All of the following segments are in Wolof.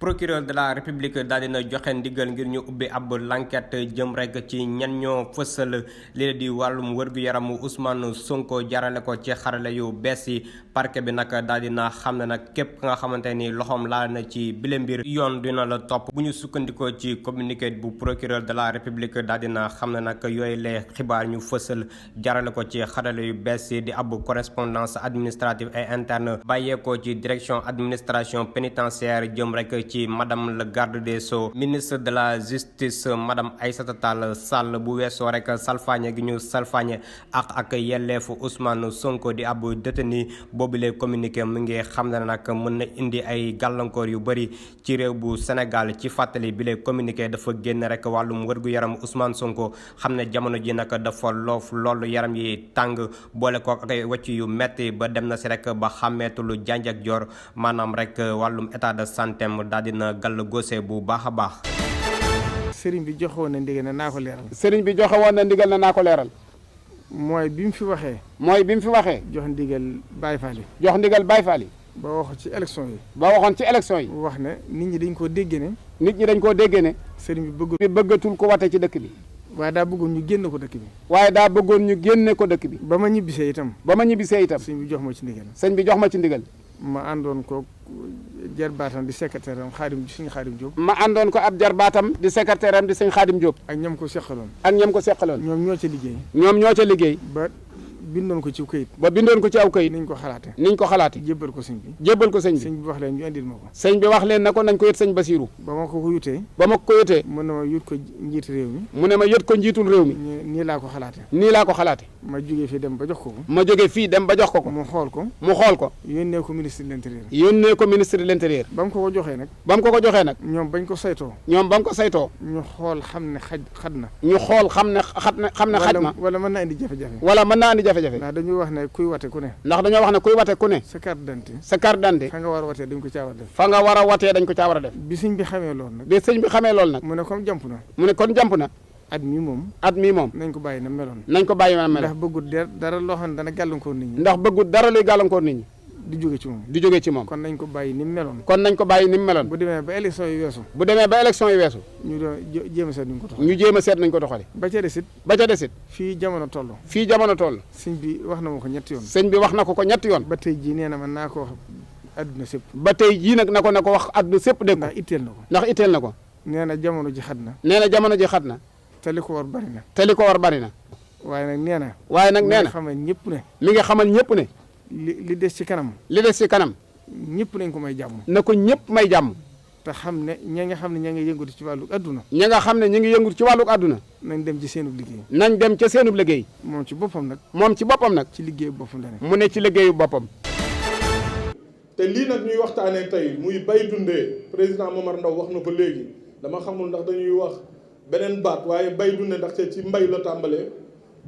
procureur de la république daal dina joxe ndigal ngir ñu ubbi ab l'enquête jëm rek ci ñan ñoo fësal lii di wàllum wërgu-yaramu Ousmane Sonko jarale ko ci xarale yu bees yi. parquet bi nag daal dina xam ne nag képp nga xamante ni loxoom laal na ci bile mbir yoon dina la topp. bu ñu sukkandikoo ci communiqué bu procureur de la république daal dina xam ne nag yooyu les xibaar ñu fësal jarale ko ci xarale yu bees yi di ab correspondance administrative et interne bàyyeekoo ci direction administration pénitentiaire jëm rek ci madame le garde des Sceaux ministre de la justice madame Aïssata Tall Sall bu weesoo rek salfaañe gi ñu salfaañe ak yelleefu Ousmane Sonko di ab détenu boobule communiqué mu ngi xam ne nag mën na indi ay gàllankoor yu bëri ci réew bu Sénégal. ci fàttali bile communiqué dafa génn rek wàllum wërgu-yaram Ousmane Sonko xam ne jamono ji nag dafa loof loolu yaram yi tàng boole ko ak ay wàcc yu metti ba dem na si rek ba xàmmeetulu janj ak joor maanaam rek wàllum état de santé daal dina gàll góose bu baax a baax. sëriñ bi joxe woon na ndigal na naa ko leeral. sëriñ bi joxe woon na ndigal na naa ko leeral. mooy bi mu fi waxee. jox ndigal Baye Fall yi. jox ndigal Baye Fall yi. ba waxoon ci élection yi. wax ne nit ñi dañ koo déggee ne. sëriñ bi bëggatul ko wate ci dëkk bi. waaye daa bëggoon ñu génne ko dëkk bi. ba ma ñibbisee itam. sëñ bi jox ma ci ndigal. ma àndoon ko jarbaatam di secrétaire am sëñ Xaadim Diop. ab jarbaatam di secrétaire am di sëñ Xaadim Diop. ak ñam ko seqaloon. ñoom ñoo ca liggéey. ba bindoon ko ci këyit. aw këyit. niñ ko xalaate. jébbal ko sëñ bi. sëñ bi wax leen ñu indil ma ko. sëñ bi wax leen na ko nañ ko yët sëñ Basiiru. ba ma ko yutee. mu ne ma yut ko njiitu réew mi. njiitul réew mi. nii laa ko xalaate. ma jógee fii dem ba jox ko ko. mu xool ko. yónnee ko ministre de l'intérieur. ba mu ko joxee nag. ñoom bañ ko saytoo. ñu xool xam ne xaj na. wala mën naa indi jafe-jafe. ndax dañoo wax ne kuy wate ku ne. sa carte d'identité. fa nga war a watee dañ ko caa war a def. bi sëñ bi xamee loolu nag. mu ne kon jàmp na. at mi moom. nañ ko bàyyi na meloon. ndax bëggut dara loo xam ne dana gàllankoor nit ñi. ndax bëggut dara luy gàllankoor nit ñi. di jóge ci moom. kon nañ ko bàyyi ni mu meloon. bu demee ba élection yi weesu. ñu doon jéem a seet nuñ ko doxale. ba ca desit. fii jamono toll. sëñ bi wax na ma ko ñetti yoon. ba tey jii nee na man naa ko wax adduna sépp. ba tey jii nag na ko wax adduna sépp dégg ko. ndax itteel na ko. nee na jamono ji xat na. te li ko war bari na. waaye nag nee na. mi nga xamal ñëpp ne. li des ci kanam. ñëpp nañ ko may jàmm. na ko ñëpp may jàmm. te xam ne ña nga xam ne ña ngi yëngatu ci wàllu adduna. nañ dem ca seenub liggéey. moom ci boppam nag. ci liggéeyu boppam la ne. mu ne ci liggéeyu boppam. te lii nag ñuy waxtaanee tey muy bay dundee président Momar Ndao wax na ko léegi dama xamul ndax dañuy wax beneen baat waaye bay dundee ndaxte ci mbay la tàmbalee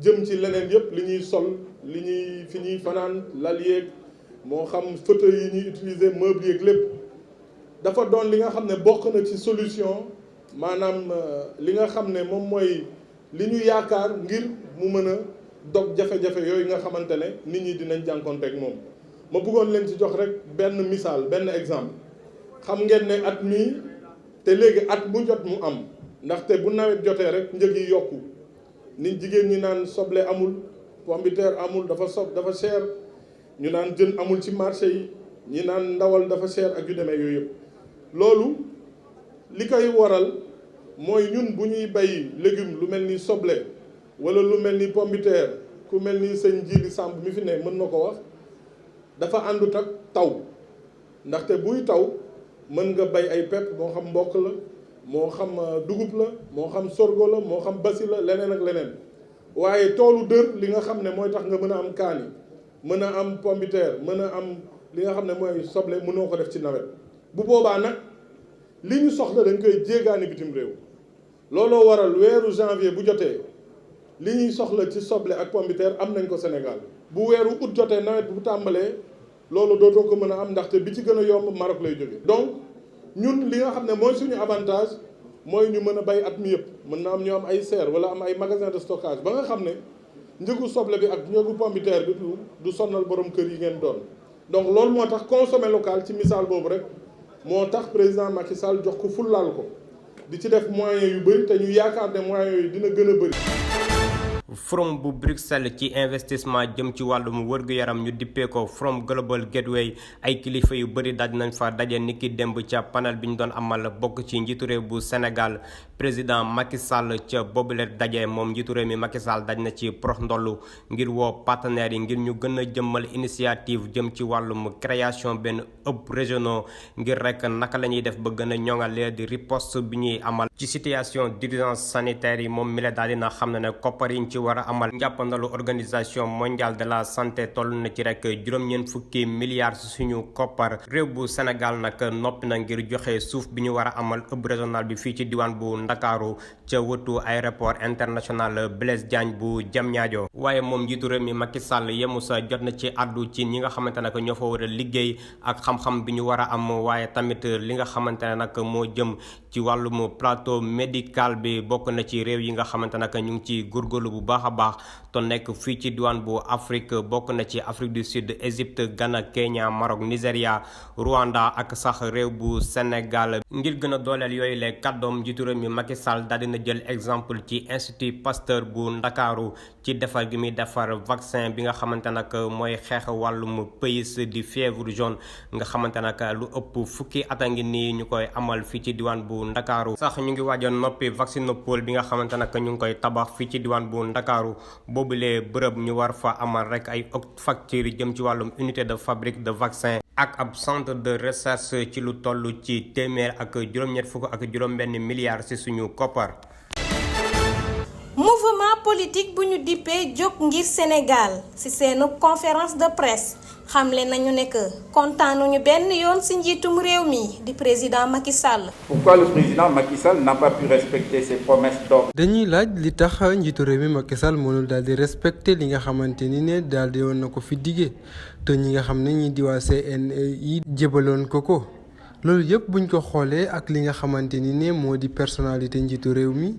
jëm ci leneen yëpp li ñuy sol fi ñuy fanaan lal yeeg moo xam fauteuil yi ñuy utiliser meuble yeeg lépp dafa doon li nga xam ne bokk na ci solution maanaam li nga xam ne moom mooy li ñu yaakaar ngir mu mën a dog jafe-jafe yooyu nga xamante ne nit ñi dinañ jànkonteeg moom. ma bëggoon leen ci jox rek benn misaal benn exemple xam ngeen ne at mii te léegi at mu jot mu am ndaxte bu nawet jotee rek njëg yi yokku nit jigéen ñi naan soble amul pomme de terre amul dafa cher ñu naan jën amul ci marché yi ñi naan ndawal dafa cher ak yu demee yooyu yëpp loolu li koy waral mooy ñun bu ñuy bay légume lu mel ni soble wala lu mel ni pomme de terre ku mel ni sëñ Jili Samb mi fi ne mën na ko wax dafa àndut ak taw ndaxte buy taw mën nga bay ay pepp moo xam mboq la moo xam dugub la moo xam sorgho la moo xam basi la leneen ak leneen waaye toolu dër li nga xam ne mooy tax nga mën a am kaani mën a am pomme de terre mën a am li nga xam ne mooy soble mënoo ko def ci nawet bu boobaa nag li ñu soxla dañ koy jéegaani bitim réew looloo waral weeru janvier bu jotee li ñuy soxla ci soble ak pomme de terre am nañ ko Sénégal bu weeru août jotee nawet bu tàmbalee loolu dootoo ko mën a am ndaxte bi ci gën a yomb Maroc lay jóge donc ñun li nga xam ne mooy suñu avantage mooy ñu mën a bay at mi yëpp mën na am ñu am ay serre wala am ay magasin de stockage ba nga xam ne njëgu soble bi ak njëgu pomme de terre bi du sonnal borom kër yi ngeen doon donc loolu moo tax consommer local ci misaal boobu rek moo tax président Macky Sall jox ko fullaal ko di ci def moyens yu bëri te ñu yaakaar ne moyens yooyu dina gën a bëri. forum bu Bruxelles ci investissement jëm ci wàllum wërgu-yaram ñu dippee ko Forum Global Gateway ay kilifa yu bëri daj nañ fa daje niki démb ca panel bi ñu doon amal bokk ci njiitu réew bu Sénégal président Macky Sall ca boobule daje moom njiitu réew mi Macky Sall daj na ci prox ndollu ngir woo partenaires yi ngir ñu gën a jëmmal initiative jëm ci wàllum création benn hub régionaux ngir rek naka la ñuy def ba gën a ñoŋal di riposte bi ñuy amal ci situation d'urgence sanitaire yi moom mi la daal dina xam ne ne koppar yi ci war a amal njàppandalu organisation mondiale de la santé toll na ci rek juróom-ñeent fukki milliards suñu koppar réew bu Sénégal nag noppi na ngir joxe suuf bi ñu war a amal hub régional bi fii ci diwaan bu Ndakaaru ca wëtu aéroport international Blaise Diagne bu Diamniadio waaye moom njiitu réew mi Macky Sall yemu sa jot na ci addu ci ñi nga xamante ne ñoo fa war a liggéey ak xam-xam bi ñu war a am waaye tamit li nga xamante ne nag moo jëm ci wàllum plateau médical bi bokk na ci réew yi nga xamante ne ñu ngi ci góorgóorlu bu baax a baax te nekk fii ci diwaan bu Afrique bokk na ci Afrique du Sud Égypte Ghana Kenya Maroc Nigeria Rwanda ak sax réew bu Sénégal ngir gën a dooleel yooyu les kàddoom njiitu réew mi Macky Sall daal dina jël exemple ci Institut Pasteur bu Ndakaaru ci defar gi muy defar vaccin bi nga xamante nag mooy xeex wàllum pays di fièvre jaune nga xamante nag lu ëpp fukki at a ngi nii ñu koy amal fii ci diwaan bu Ndakaaru sax ñu ngi waajoon noppi vaccinopole bi nga xamante nag ñu ngi koy tabax fii ci diwaan bu Ndakaaru boobulee bërëb ñu war fa amal rek ay facture jëm ci wàllum unité de fabrique de vaccin ak ab centre de recherche ci lu toll ci téeméer ak juróom-ñett fukk ak juróom-benn milliards ci suñu koppar. mouvement politique bu ñu dippee jóg ngir Sénégal ci seenu conférence de presse xamle nañu ne que kontaanuñu benn yoon ci njiitum réew mi di président Macky Sall. Pourquoi le président Macky Sall n'a pas pu respecter ses promesses d'ordre? dañuy laaj li tax njiitu réew mi Macky Sall mënul daal di respecter li nga xamante ni ne daal di woon na ko fi diggee te ñi nga xam ne ñi di waa CNI jébaloon ko loolu yëpp buñ ko xoolee ak li nga xamante ni ne moo di personnalité njiitu réew mi.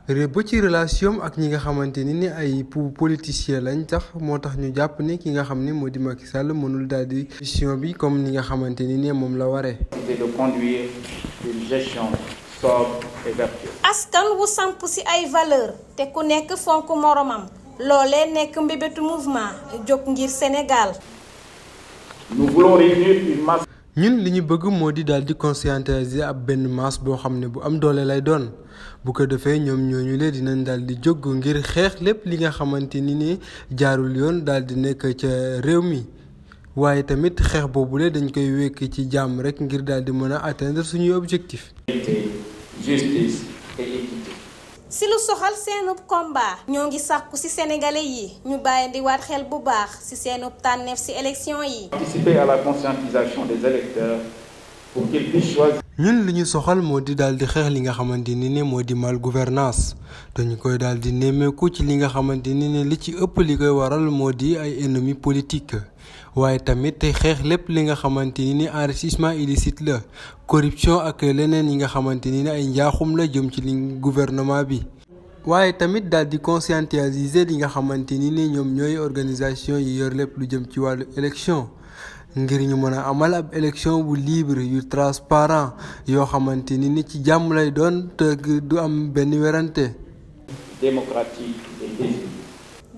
ba ci relation ak ñi nga xamante ni ne ay politiciens lañ tax moo tax ñu jàpp ne ki nga xam ne moo di Macky Sall mënul daal di gestion bi comme ni nga xamante ni ne moom la waree. C'est de conduire une gestion sobre et vertueuse. askan wu samp ci ay valeur te ku nekk fonk moromam loolee nekk mbébétu mouvement jóg ngir Sénégal. Nous voulons réunir une masse. ñun li ñu bëgg moo di daal di conscientiser ab benn masse boo xam ne bu am doole lay doon bu ko defee ñoom ñooñu lee dinañ daal di jóg ngir xeex lépp li nga xamante ni ne jaarul yoon daal di nekk ca réew mi waaye tamit xeex boobule dañ koy wekk ci jàmm rek ngir daal di mën a atteindre suñuy objectif. Justice et équité. si lu soxal seenub combat ñoo ngi sàkku ci sénégalais yi ñu bàyyi di waat xel bu baax ci seenub tànneef ci élection yi. Participer à la conscientisation des électeurs pour qu'ils puissent choisir. ñun li ñu soxal moo di daal di xeex li nga xamante ni ne moo di mal gouvernance dañu koy daal di nemmeeku ci li nga xamante ni ne li ci ëpp li koy waral moo di ay ennemis politiques waaye tamit te xeex lépp li nga xamante ni ne enrichissement illicite la corruption ak leneen yi nga xamante ni ne ay njaaxum la jëm ci li gouvernement bi. waaye tamit daal di conscientiser li nga xamante ni ne ñoom ñooy organisation yi yor lépp lu jëm ci wàllu élection. ngir ñu mën a amal ab élection bu libre yu transparent yoo xamante ni ci jàmm lay doon te du am benn werante. démocratique et paisible.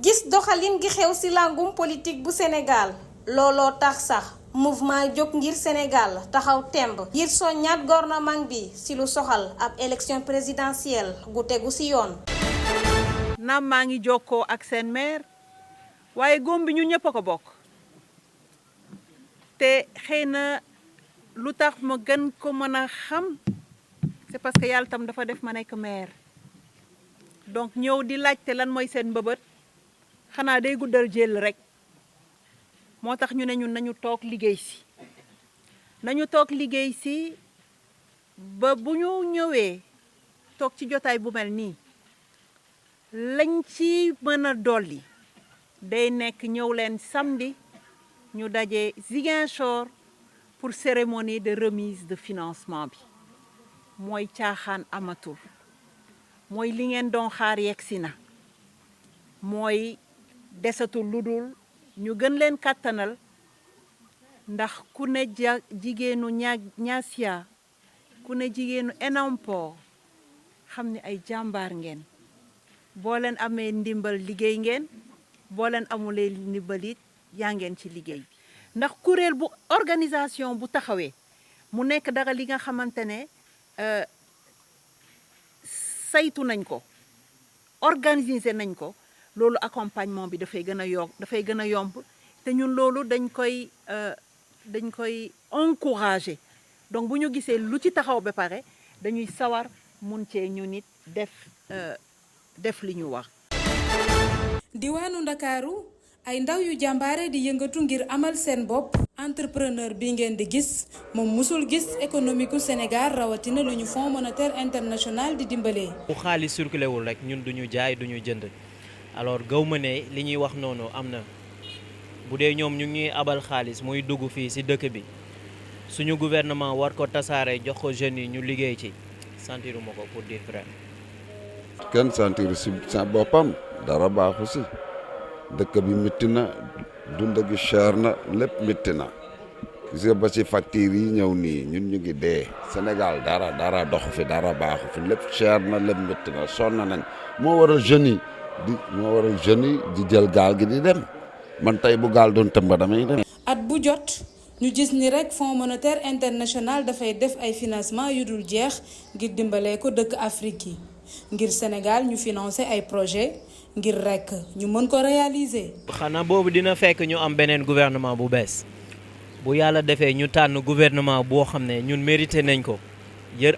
gis doxalin gi xew ci làngum politique bu Sénégal looloo tax sax mouvement jóg ngir Sénégal taxaw temb ngir soññaat gouvernement bi ci lu soxal ab élection présidentielle gu tegu ci yoon. naam maa ngi jokkoo ak seen maire waaye góom bi ñu ñëpp a ko bokk. te xëy na lu tax ma gën ko mën a xam c'est parce que yàlla tam dafa def ma nekk maire donc ñëw di laajte lan mooy seen mbëbët xanaa day guddal jël rek moo tax ñu ne ñun nañu toog liggéey si ba bu ñu ñëwee toog ci jotaay bu mel nii lañ ci mën a dolli day nekk ñëw leen samedi ñu daje Ziguinchor pour cérémonie de remise de financement bi mooy caaxaan amatul mooy li ngeen doon xaar yegsi na mooy desatul lu dul ñu gën leen kàttanal ndax ku ne jigéenu Niassia ku ne jigéenu Enampor xam ne ay jàmbaar ngeen boo leen amee ndimbal liggéey ngeen boo leen amulee ndimbal it yaa ngeen ci liggéey ndax kuréel bu organisation bu taxawee mu nekk dara li nga xamante ne saytu nañ ko organiser nañ ko loolu accompagnement bi dafay gën a yomb te ñun loolu dañ koy encourager donc bu ñu gisee lu ci taxaw ba pare dañuy sawar mun cee ñu nit def li ñu wax. diwaanu Ndakaaru ay ndaw yu jàmbaare di yëngatu ngir amal seen bopp. entrepreneur bi ngeen di gis moom musul gis économique u Sénégal rawatina lu ñu Fonds monétaire international di dimbalee. bu xaalis circulé wul rek ñun duñu jaay duñu jënd alors gaw ma ne li ñuy wax noonu am na bu dee ñoom ñu ngi ñuy abal xaalis muy dugg fii ci dëkk bi suñu gouvernement war ko tasaare jox ko jeunes yi ñu liggéey ci sentiruma ko pour dire vrai. kenn sentir ci sa boppam dara baaxu ci dëkk bi métti na dund gi cher na lépp métti na gis nga ba ci facture yi ñëw nii ñun ñu ngi dee Sénégal dara doxu fi dara baaxu fi lépp cher na lépp métti na sonn nañ moo waral jeunes yi di jël gaal gi di dem man tey bu gaal doon tëmba damay dem. at bu jot ñu gis ni rek Fonds monétaire international dafay def ay financement yu dul jeex ngir dimbalee ko dëkk Afrique yi ngir Sénégal ñu financer ay projet ngir rek ñu mën ko réaliser. xanaa boobu dina fekk ñu am beneen gouvernement bu bees bu yàlla defee ñu tànn gouvernement boo xam ne ñun mérité nañ ko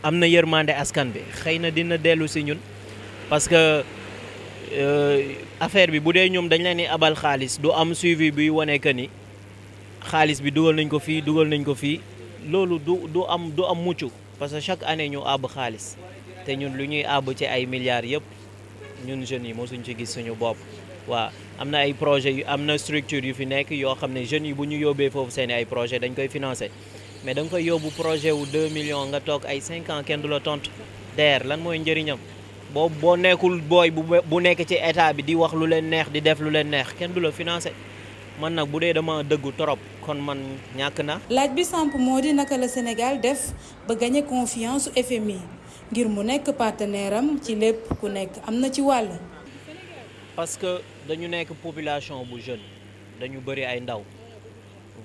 am na yërmande askan bi xëy na dina dellu si ñun parce que affaire bi bu dee ñoom dañ leen di abal xaalis du am suivi buy wane que ni xaalis bi dugal nañ ko fii loolu du am mucc parce que chaque année ñu àbb xaalis te ñun lu ñuy àbb ci ay milliards yëpp. ñun jeunes yi mosuñ ci gis suñu bopp waaw am na ay projet yu am na structure yu fi nekk yoo xam ne jeunes yi bu ñu yóbbee foofu seen ay projet dañ koy financer mais da nga koy yóbbu projet wu 2 millions nga toog ay 5 ans kenn du la tontu DER lan mooy njëriñam boo nekkul booy bu nekk ci état bi di wax lu leen neex di def lu leen neex kenn du la financer man nag bu dee dama dëggu trop kon man ñàkk na. laaj bi samp moo di naka la Sénégal def ba gagner confiance FMI. ngir mu nekk partenaire am ci lépp ku nekk am na ci wàll. parce que dañu nekk population bu jeune dañu bëri ay ndaw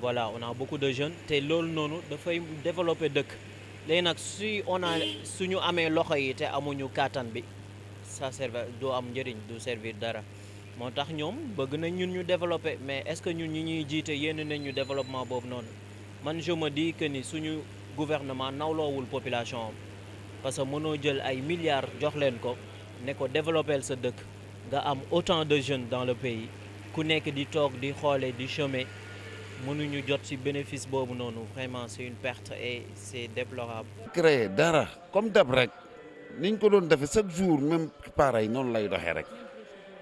voilà on a beaucoup de jeunes te loolu noonu dafay développer dëkk léegi nag suñu amee loxo yi te amuñu kàttan bi ça serve du am njëriñ du servir dara moo tax ñoom bëgg nañ ñun ñu développer mais est-ce que ñun ñi ñuy jiite yéen nañ ñu développement boobu noonu man je me dis que ni suñu gouvernement nawloowul population am. parce que mënoo jël ay milliards jox leen ko ne ko développer sa dëkk nga am autant de jeunes dans le pays ku nekk di toog di xoole di chômer mënuñu jot ci bénéfice boobu noonu vraiment c'est une perte et c'est déplorable. créer dara comme dab rek niñ ko doon defee chaque jour même pareil noonu lay doxee rek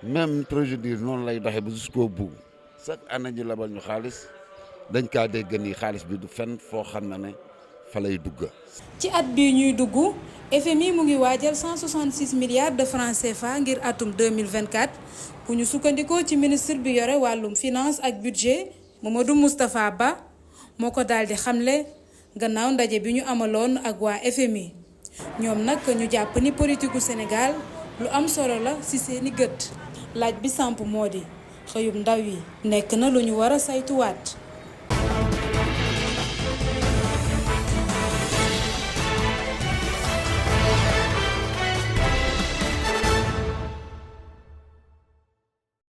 même procédure noonu lay doxee ba jusqu'au bout chaque année ñu labal ñu xaalis dañ kaa dégg ni xaalis bi du fenn foo xam ne fa lay dugg. ci at bii ñuy dugg FMI mu ngi waajal 166 milliards de francs CFA ngir atum 2024 bu ñu sukkandikoo ci ministre bi yore wàllum finance ak budget Mamadou Moustapha Ba moo ko daal di xamle gannaaw ndaje bi ñu amaloon ak waa FMI ñoom nag ñu jàpp ni politique gu Sénégal lu am solo la ci seeni gët laaj bi samp moo di xëyum ndaw yi nekk na lu ñu war a saytuwaat.